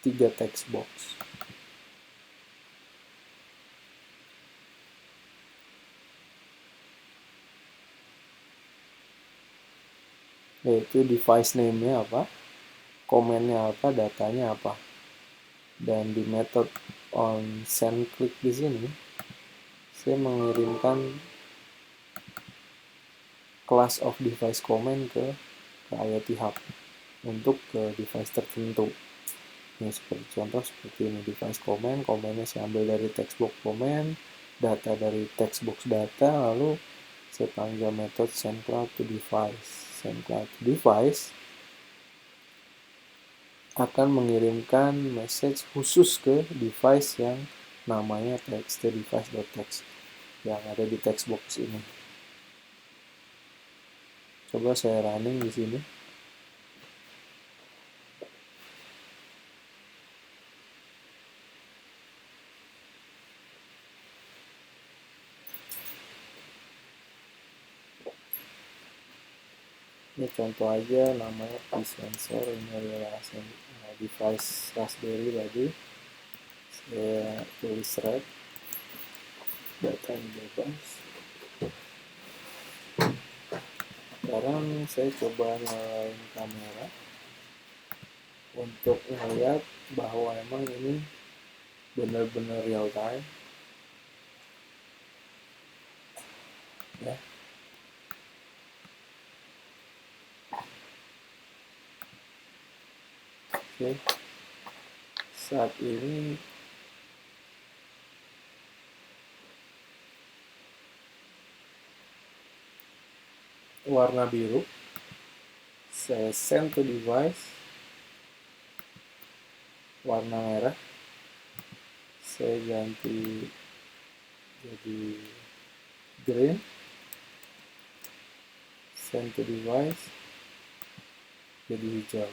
3 text box. Yaitu device name-nya apa, komennya apa, datanya apa. Dan di method on send click di sini saya mengirimkan class of device comment ke IoT Hub untuk ke device tertentu. Ini seperti contoh seperti ini, device comment, komennya saya ambil dari textbox comment, data dari textbox data, lalu saya panggil method sendCloud to device. SendCloud to device akan mengirimkan message khusus ke device yang namanya txt_device.txt yang ada di textbox ini. Coba saya running di sini. Ini contoh aja, namanya P-Sensor, ini adalah device Raspberry tadi. Saya tulis red, data bebas. Sekarang saya coba nyalain kamera untuk melihat bahwa emang ini benar-benar real time ya. Oke, saat ini warna biru, saya send to device. Warna merah saya ganti jadi green, send to device jadi hijau.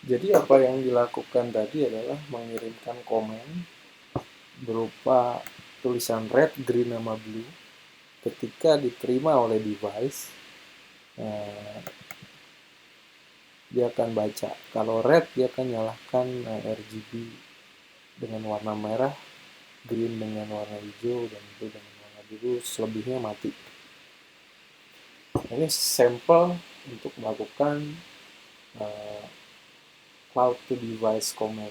Jadi apa yang dilakukan tadi adalah mengirimkan komen berupa tulisan red, green, sama blue. Ketika diterima oleh device, dia akan baca. Kalau red, dia akan nyalakan RGB dengan warna merah, green dengan warna hijau, dan blue dengan warna biru. Selebihnya mati. Ini sampel untuk melakukan cloud to device command.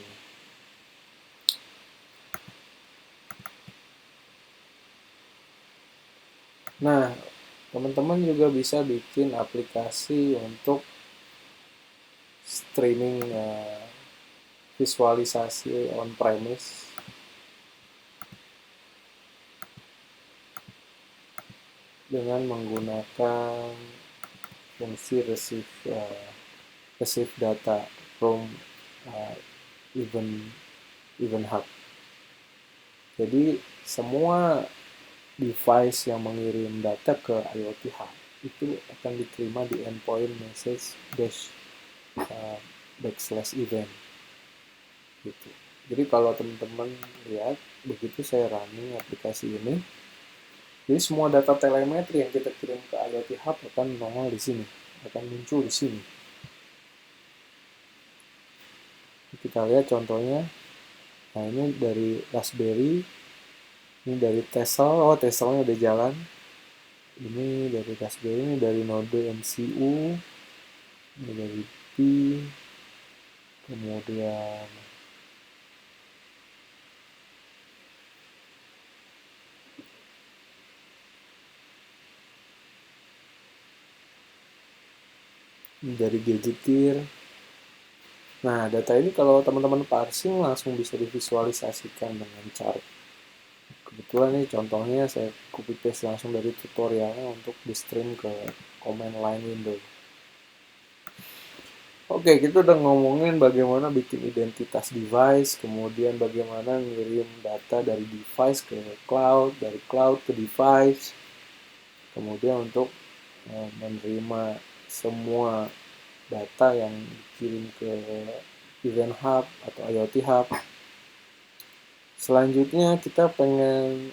Nah, teman-teman juga bisa bikin aplikasi untuk streaming visualisasi on premise. dengan menggunakan fungsi receive data from uh, event hub. Jadi semua device yang mengirim data ke IoT hub itu akan diterima di endpoint message dash backslash event gitu. Jadi kalau teman-teman lihat begitu saya running aplikasi ini, jadi semua data telemetri yang kita kirim ke IoT hub akan nongol di sini, akan muncul di sini. Kita lihat contohnya. Nah, ini dari Raspberry, ini dari Tessel, oh Tesselnya udah jalan. Ini dari Raspberry, ini dari node MCU, ini dari Pi, kemudian ini dari Gadgeteer. Nah, data ini kalau teman-teman parsing langsung bisa divisualisasikan dengan chart. Kebetulan ini contohnya saya copy paste langsung dari tutorialnya untuk di stream ke command line window. Oke, kita udah ngomongin bagaimana bikin identitas device, kemudian bagaimana ngirim data dari device ke cloud, dari cloud ke device, kemudian untuk menerima semua data yang dikirim ke event hub atau IoT hub. Selanjutnya kita pengen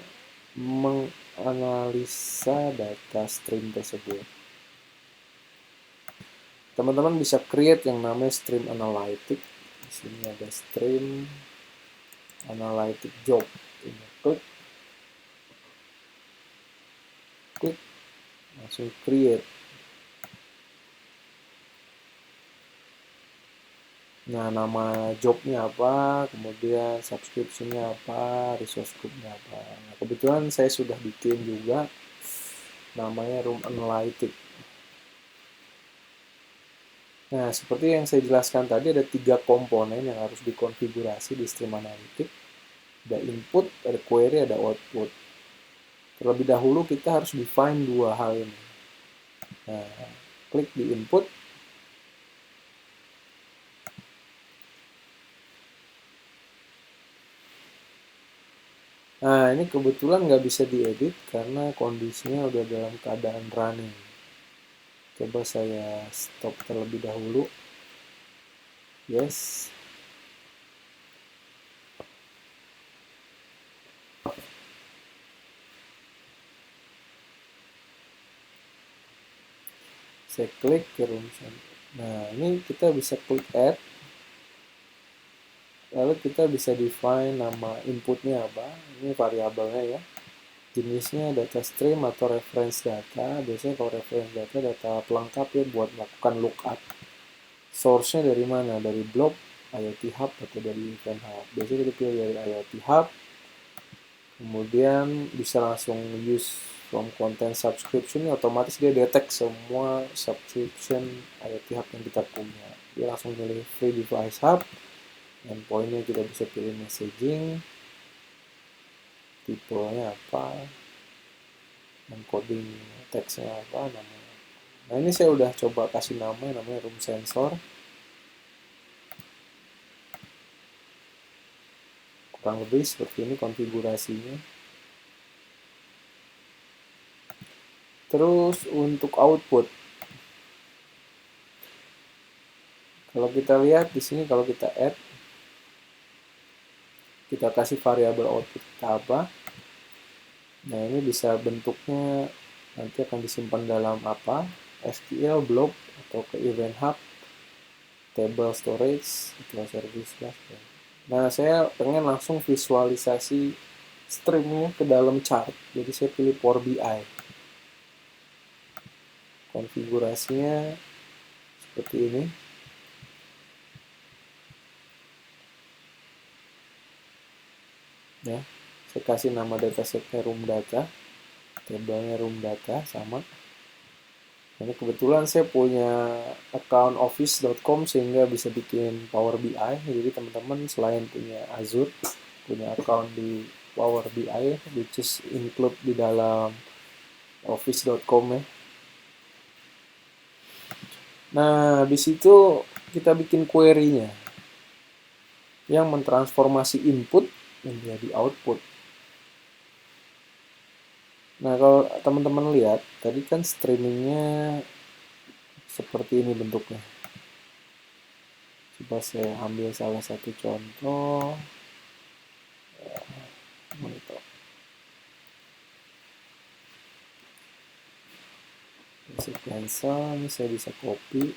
menganalisa data stream tersebut. Teman-teman bisa create yang namanya stream analytic. Di sini ada stream analytic job. Ini klik, langsung create. Nah, nama jobnya apa, kemudian subscription-nya apa, resource group-nya apa. Nah, kebetulan saya sudah bikin juga namanya room analytic. Nah, seperti yang saya jelaskan tadi, ada 3 komponen yang harus dikonfigurasi di stream analytic. Ada input, ada query, ada output. Terlebih dahulu kita harus define 2 hal ini. Nah, klik di input. Nah, ini kebetulan nggak bisa diedit karena kondisinya udah dalam keadaan running. Coba saya stop terlebih dahulu. Yes. Saya klik ke room center. Nah, ini kita bisa klik add. Lalu kita bisa define nama inputnya apa. Ini variabelnya ya. Jenisnya data stream atau reference data. Biasanya kalau reference data, data pelengkap ya buat melakukan lookup. Source-nya dari mana? Dari blog, IoT Hub, atau dari Event Hub. Biasanya kita pilih dari IoT Hub. Kemudian bisa langsung use from content subscription, otomatis dia detect semua subscription IoT Hub yang kita punya. Dia langsung pilih free device hub, endpoint-nya kita bisa pilih messaging, tipenya apa, encoding text-nya apa, namanya. Nah, ini saya udah coba kasih namanya room sensor. Kurang lebih seperti ini konfigurasinya. Terus untuk output, kalau kita lihat di sini, kalau kita add, kita kasih variabel output kita apa. Nah, ini bisa bentuknya nanti akan disimpan dalam apa, SQL, blob, atau ke event hub, table storage, atau service bus. Nah, saya pengen langsung visualisasi streamnya ke dalam chart. Jadi saya pilih Power BI. Konfigurasinya seperti ini. Ya, saya kasih nama datasetnya room data, tabelnya room data sama. Ini kebetulan saya punya account office.com sehingga bisa bikin Power BI. Jadi teman-teman selain punya Azure, punya account di Power BI, which is include di dalam office.com ya. Nah, habis itu kita bikin query-nya yang mentransformasi input menjadi output. Nah, kalau teman-teman lihat, tadi kan streamingnya seperti ini bentuknya. Coba saya ambil salah satu contoh. Monitor. Cancel, ini saya bisa copy.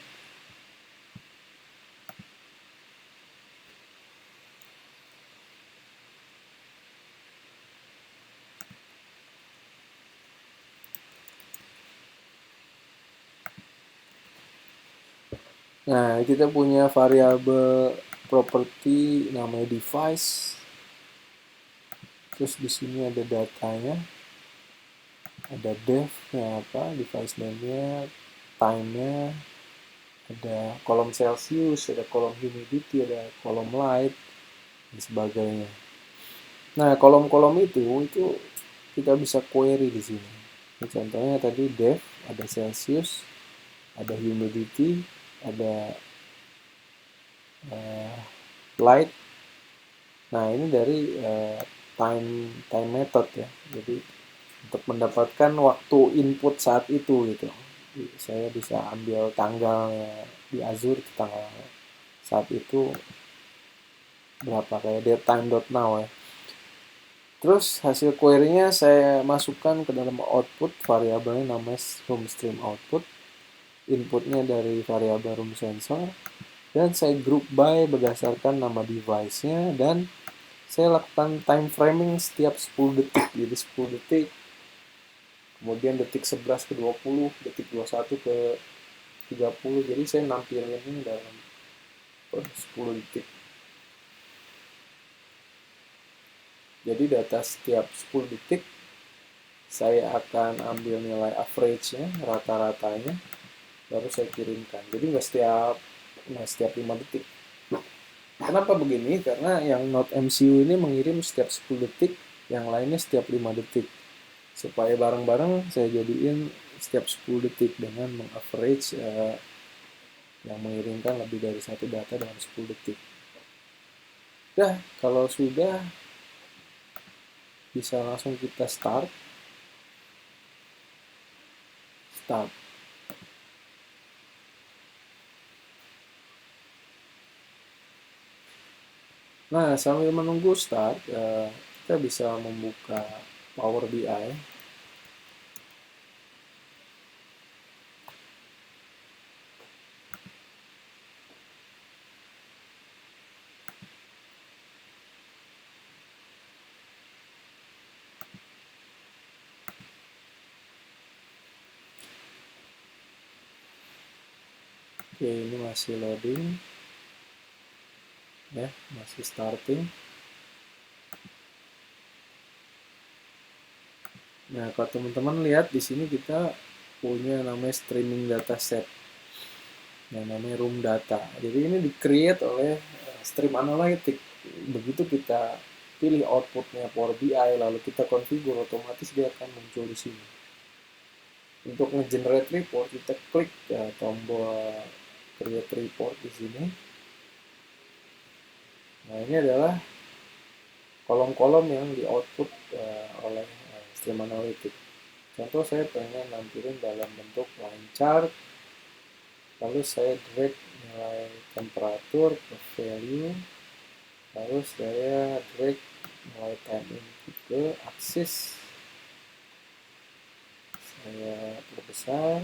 Nah, kita punya variabel property namanya device. Terus di sini ada datanya. Ada dev-nya apa, device name-nya, time-nya, ada kolom Celsius, ada kolom humidity, ada kolom light, dan sebagainya. Nah, kolom-kolom itu kita bisa query di sini. Ini contohnya tadi dev, ada Celsius, ada humidity, ada light. Nah, ini dari time method ya. Jadi untuk mendapatkan waktu input saat itu gitu. Saya bisa ambil tanggalnya di Azure, tanggal saat itu berapa, kayak datetime.now ya. Terus hasil query-nya saya masukkan ke dalam output, variabelnya namanya room stream output. Inputnya dari variabel room sensor. Dan saya group by berdasarkan nama device-nya, dan saya lakukan time framing setiap 10 detik. Jadi 10 detik, kemudian detik 11 ke 20, detik 21 ke 30. Jadi saya nampilin ini dalam 10 detik. Jadi data setiap 10 detik saya akan ambil nilai average-nya, rata-ratanya, baru saya kirimkan. Jadi nggak setiap 5 detik. Kenapa begini? Karena yang Node MCU ini mengirim setiap 10 detik, yang lainnya setiap 5 detik. Supaya bareng-bareng saya jadiin setiap 10 detik dengan mengaverage yang mengirimkan lebih dari satu data dalam 10 detik. Dah, kalau sudah, bisa langsung kita start. Nah, sambil menunggu start, kita bisa membuka Power BI. Oke, ini masih loading. Ya, masih starting. Nah, kalau teman-teman lihat di sini kita punya namanya streaming dataset yang namanya room data. Jadi ini di-create oleh Stream Analytics. Begitu kita pilih outputnya Power BI, lalu kita configure, otomatis dia akan muncul di sini. Untuk nge-generate report, kita klik tombol create report di sini. Nah, ini adalah kolom-kolom yang di output oleh Stream Analytics. Contoh, saya pengen nampilin dalam bentuk line chart, lalu saya drag nilai temperatur ke value, lalu saya drag nilai time input ke aksis, saya perbesar.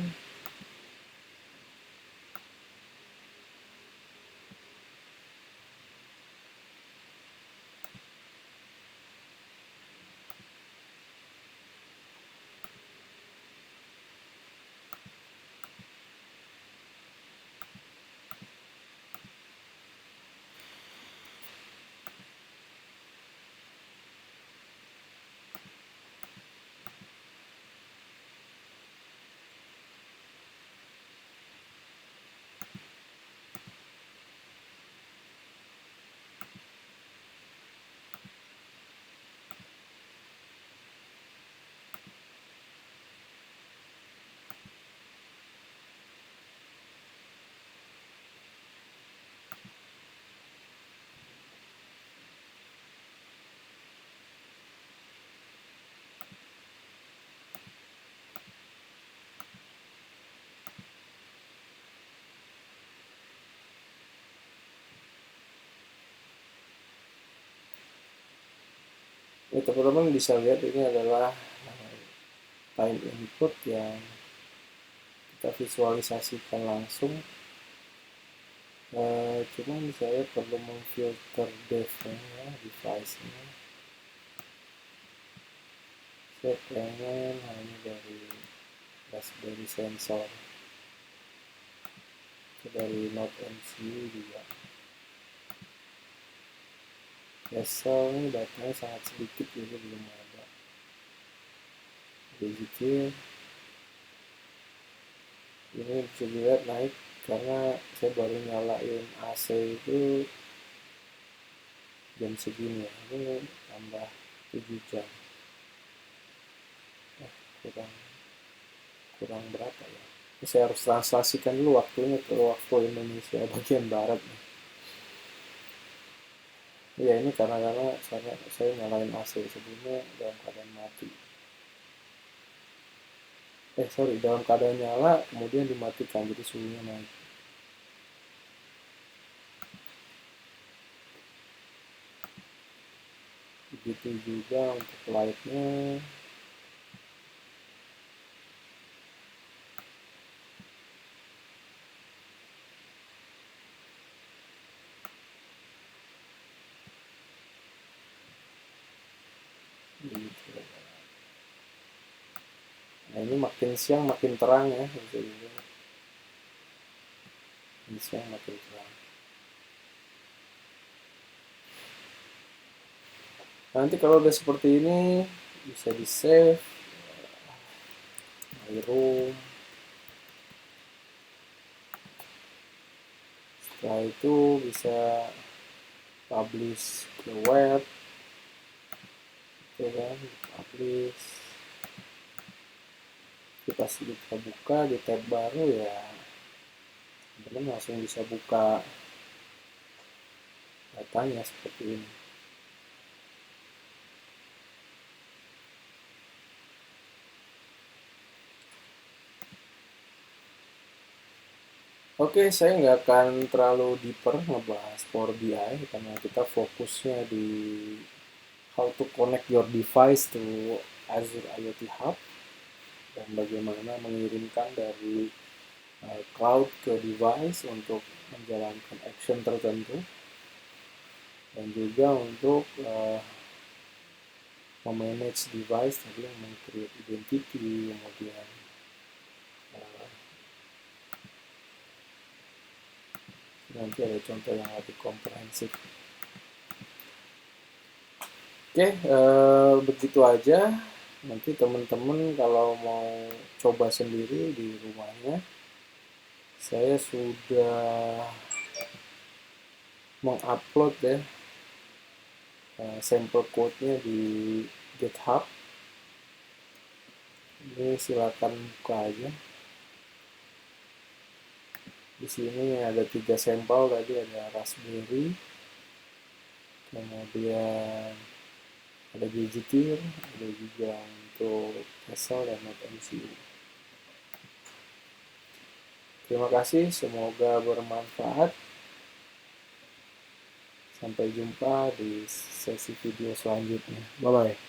Ya, teman-teman bisa lihat ini adalah time input yang kita visualisasikan langsung. Cuman saya perlu memfilter dev-nya, device-nya. Saya pengen hanya dari Raspberry sensor, dari Node MCU juga. Hassle ini datanya sangat sedikit, jadi belum ada. Digital ini bisa dilihat naik karena saya baru nyalain AC itu jam segini ya. Ini tambah 7 jam. Kurang berapa ya? Ini saya harus translasikan dulu waktunya ke waktu Indonesia bagian barat nih. Ya ini karena saya nyalain AC sebelumnya dalam keadaan mati. Dalam keadaan nyala kemudian dimatikan, jadi suhunya naik. Begitu juga untuk lightnya. Begitu. Nah ini makin siang makin terang ya, makin siang makin terang. Nanti kalau udah seperti ini bisa di save, my room. Setelah itu bisa publish ke web, ya kan, publish. Kita buka di tab baru ya, teman-teman langsung bisa buka datanya seperti ini. Oke, saya nggak akan terlalu deeper ngebahas Power BI karena kita fokusnya di how to connect your device to Azure IoT Hub dan bagaimana mengirimkan dari cloud ke device untuk menjalankan action tertentu dan juga untuk memanage device tadi yang meng-create identity, kemudian nanti ada contoh yang lebih komprehensif. Oke, begitu aja. Nanti teman-teman kalau mau coba sendiri di rumahnya, saya sudah mengupload ya sampel code-nya di GitHub. Ini silakan buka aja. Di sini ada 3 sampel tadi, ada Raspberry, kemudian ada Digital, ada juga untuk Hassle dan Node MCU. Terima kasih, semoga bermanfaat. Sampai jumpa di sesi video selanjutnya. Bye-bye.